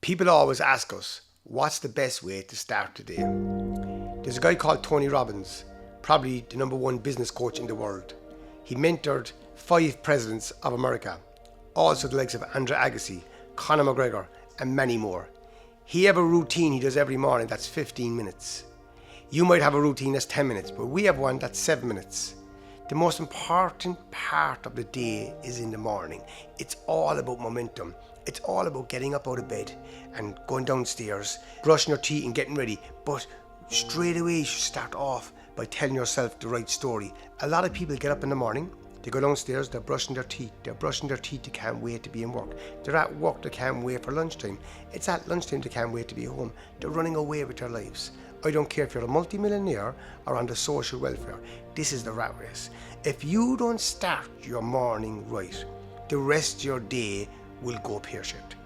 People always ask us, what's the best way to start the day? There's a guy called Tony Robbins, probably the #1 business coach in the world. He mentored 5 presidents of America, also the likes of Andre Agassi, Conor McGregor, and many more. He have a routine he does every morning that's 15 minutes. You might have a routine that's 10 minutes, but we have one that's 7 minutes. The most important part of the day is in the morning. It's all about momentum. It's all about getting up out of bed and going downstairs, brushing your teeth and getting ready. But straight away you should start off by telling yourself the right story. A lot of people get up in the morning, they go downstairs, they're brushing their teeth. They can't wait to be in work. They're at work, they can't wait for lunchtime. It's at lunchtime they can't wait to be home. They're running away with their lives. I don't care if you're a multimillionaire or on the social welfare. This is the rat race. If you don't start your morning right, the rest of your day will go pear-shaped.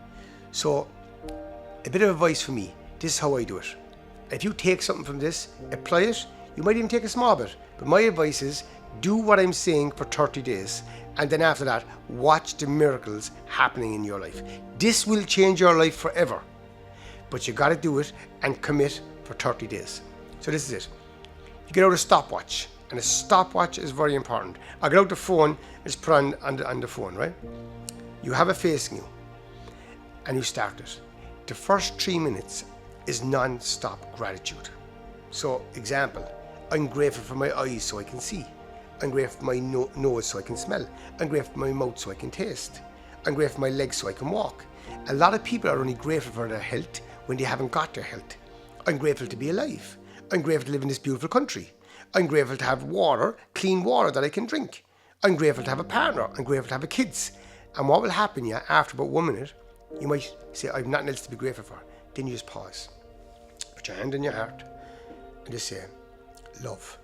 So, a bit of advice for me. This is how I do it. If you take something from this, apply it. You might even take a small bit. But my advice is, do what I'm saying for 30 days. And then after that, watch the miracles happening in your life. This will change your life forever. But you got to do it and commit for 30 days. So this is it. You get out a stopwatch. And a stopwatch is very important. I get out the phone and just put on the phone, right? You have it facing you. And you start it. The first 3 minutes is non-stop gratitude. So, example, I'm grateful for my eyes so I can see. I'm grateful for my nose so I can smell. I'm grateful for my mouth so I can taste. I'm grateful for my legs so I can walk. A lot of people are only grateful for their health when they haven't got their health. I'm grateful to be alive. I'm grateful to live in this beautiful country. I'm grateful to have water, clean water that I can drink. I'm grateful to have a partner. I'm grateful to have kids. And what will happen, after about 1 minute, you might say, I've nothing else to be grateful for. Then you just pause. Put your hand in your heart and just say, love,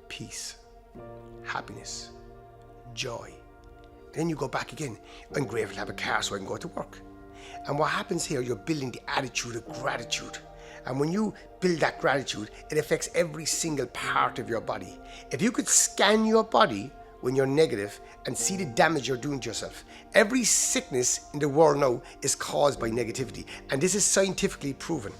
peace, happiness, joy. And then you go back again. I'm grateful to have a car so I can go to work. And what happens here, you're building the attitude of gratitude. And when you build that gratitude, it affects every single part of your body. If you could scan your body when you're negative and see the damage you're doing to yourself. Every sickness in the world now is caused by negativity. And this is scientifically proven.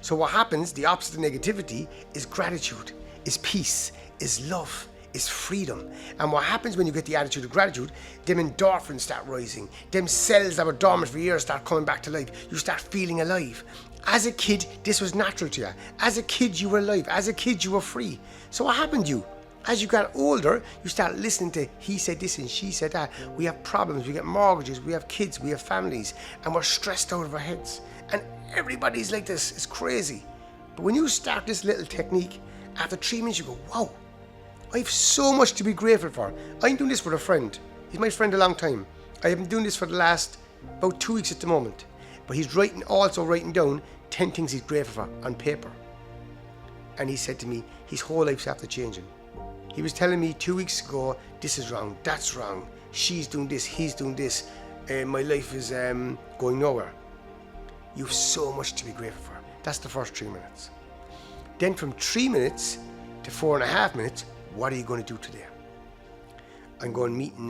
So what happens, the opposite of negativity, is gratitude, is peace, is love, is freedom. And what happens when you get the attitude of gratitude, them endorphins start rising. Them cells that were dormant for years start coming back to life. You start feeling alive. As a kid, this was natural to you. As a kid, you were alive. As a kid, you were free. So what happened to you? As you got older, you start listening to he said this and she said that. We have problems, we get mortgages, we have kids, we have families, and we're stressed out of our heads. And everybody's like this. It's crazy. But when you start this little technique, after 3 minutes you go, wow, I have so much to be grateful for. I'm doing this with a friend. He's my friend a long time. I have been doing this for the last about 2 weeks at the moment. But he's also writing down 10 things he's grateful for on paper. And he said to me, his whole life's after changing. He was telling me 2 weeks ago, this is wrong, that's wrong, she's doing this, he's doing this, my life is going nowhere. You have so much to be grateful for. That's the first 3 minutes. Then from 3 minutes to 4.5 minutes, what are you going to do today? I'm going meeting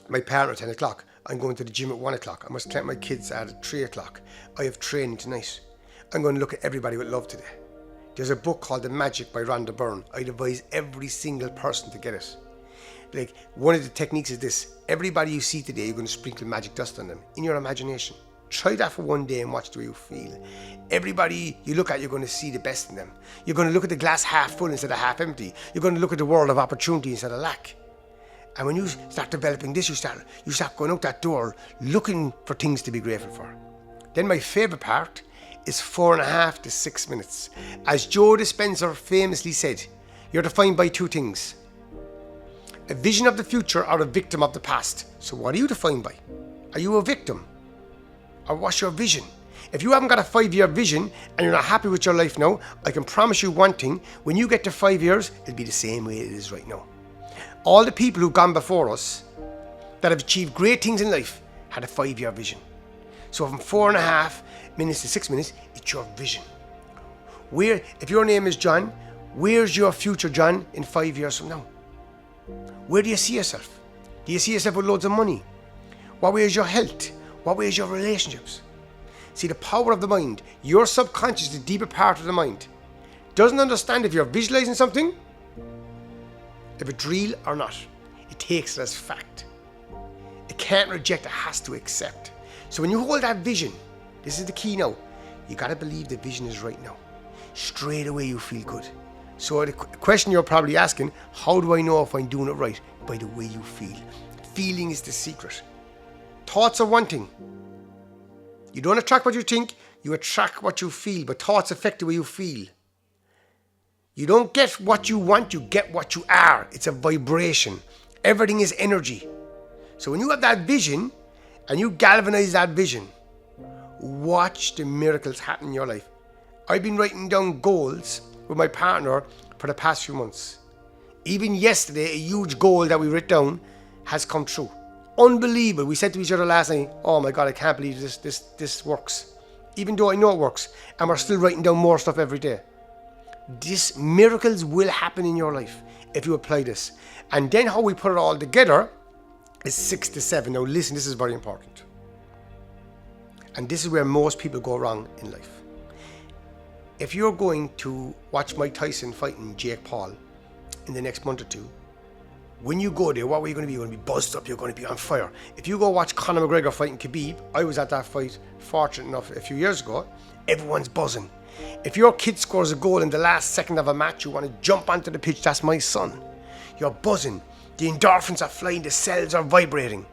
my partner at 10 o'clock. I'm going to the gym at 1 o'clock. I must collect my kids at 3 o'clock. I have training tonight. I'm going to look at everybody with love today. There's a book called The Magic by Rhonda Byrne. I'd advise every single person to get it. Like, one of the techniques is this. Everybody you see today, you're going to sprinkle magic dust on them in your imagination. Try that for 1 day and watch the way you feel. Everybody you look at, you're going to see the best in them. You're going to look at the glass half full instead of half empty. You're going to look at the world of opportunity instead of lack. And when you start developing this, you start going out that door looking for things to be grateful for. Then my favorite part is 4.5 to 6 minutes. As Joe Dispenza famously said, you're defined by 2 things. A vision of the future or a victim of the past. So what are you defined by? Are you a victim? Or what's your vision? If you haven't got a 5-year vision and you're not happy with your life now, I can promise you one thing. When you get to 5 years, it'll be the same way it is right now. All the people who've gone before us that have achieved great things in life had a 5-year vision. So from 4.5 minutes to 6 minutes, it's your vision. If your name is John, where's your future John in 5 years from now? Where do you see yourself? Do you see yourself with loads of money? What way is your health? What way is your relationships? See, the power of the mind, your subconscious, the deeper part of the mind, doesn't understand if you're visualizing something, if it's real or not. It takes it as fact. It can't reject, it has to accept. So when you hold that vision, this is the key now, you got to believe the vision is right now. Straight away you feel good. So the question you're probably asking, how do I know if I'm doing it right? By the way you feel. Feeling is the secret. Thoughts are one thing. You don't attract what you think, you attract what you feel, but thoughts affect the way you feel. You don't get what you want, you get what you are. It's a vibration. Everything is energy. So when you have that vision and you galvanize that vision, watch the miracles happen in your life. I've been writing down goals with my partner for the past few months. Even yesterday, a huge goal that we wrote down has come true. Unbelievable. We said to each other last night, oh my God, I can't believe this works. Even though I know it works. And we're still writing down more stuff every day. These miracles will happen in your life if you apply this. And then how we put it all together is 6 to 7. Now listen, this is very important. And this is where most people go wrong in life. If you're going to watch Mike Tyson fighting Jake Paul in the next month or two, when you go there, what are you going to be? You're going to be buzzed up, you're going to be on fire. If you go watch Conor McGregor fighting Khabib, I was at that fight, fortunate enough, a few years ago, everyone's buzzing. If your kid scores a goal in the last second of a match, you want to jump onto the pitch, that's my son. You're buzzing. The endorphins are flying, the cells are vibrating.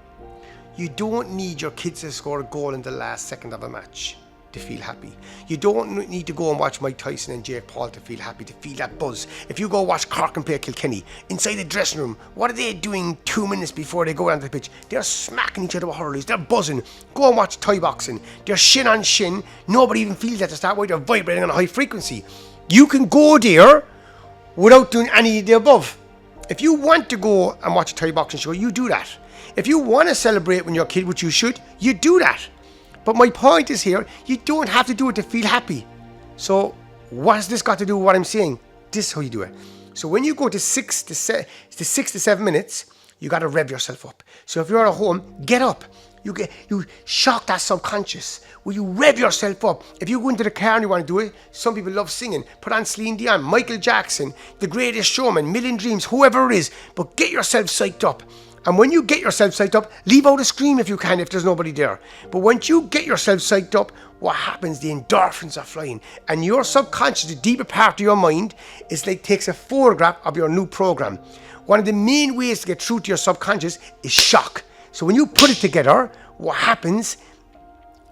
You don't need your kids to score a goal in the last second of a match to feel happy. You don't need to go and watch Mike Tyson and Jake Paul to feel happy, to feel that buzz. If you go watch Cork and play Kilkenny, inside the dressing room, what are they doing 2 minutes before they go onto the pitch? They're smacking each other with hurleys, they're buzzing. Go and watch Thai boxing. They're shin on shin. Nobody even feels that to start with. They're vibrating on a high frequency. You can go there without doing any of the above. If you want to go and watch a Thai boxing show, you do that. If you want to celebrate when you're a kid, which you should, you do that. But my point is here, you don't have to do it to feel happy. So what has this got to do with what I'm saying? This is how you do it. So when you go to 6 to 7 minutes, you got to rev yourself up. So if you're at home, get up. You shock that subconscious. Will you rev yourself up? If you go into the car and you want to do it, some people love singing. Put on Celine Dion, Michael Jackson, The Greatest Showman, Million Dreams, whoever it is. But get yourself psyched up. And when you get yourself psyched up, leave out a scream if you can, if there's nobody there. But once you get yourself psyched up, what happens? The endorphins are flying. And your subconscious, the deeper part of your mind, is like takes a photograph of your new program. One of the main ways to get through to your subconscious is shock. So when you put it together, what happens?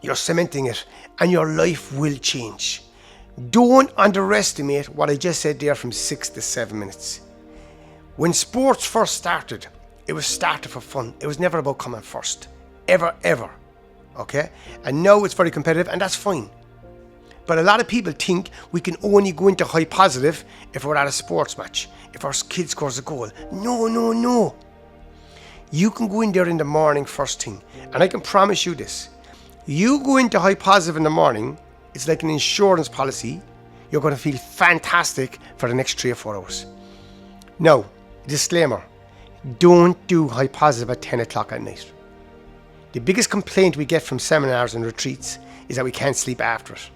You're cementing it and your life will change. Don't underestimate what I just said there from 6 to 7 minutes. When sports first started, it was started for fun. It was never about coming first. Ever, ever. Okay? And now it's very competitive, and that's fine. But a lot of people think we can only go into high positive if we're at a sports match, if our kid scores a goal. No, no, no. You can go in there in the morning first thing. And I can promise you this. You go into high positive in the morning, it's like an insurance policy. You're going to feel fantastic for the next 3 or 4 hours. Now, disclaimer. Don't do high positive at 10 o'clock at night. The biggest complaint we get from seminars and retreats is that we can't sleep after it.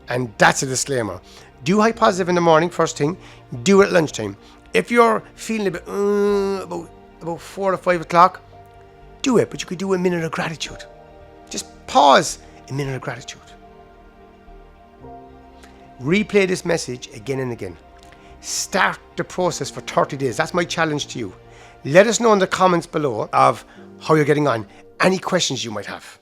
And that's a disclaimer. Do high positive in the morning, first thing. Do it at lunchtime. If you're feeling a bit, about 4 or 5 o'clock, do it. But you could do a minute of gratitude. Just pause a minute of gratitude. Replay this message again and again. Start the process for 30 days. That's my challenge to you. Let us know in the comments below of how you're getting on. Any questions you might have.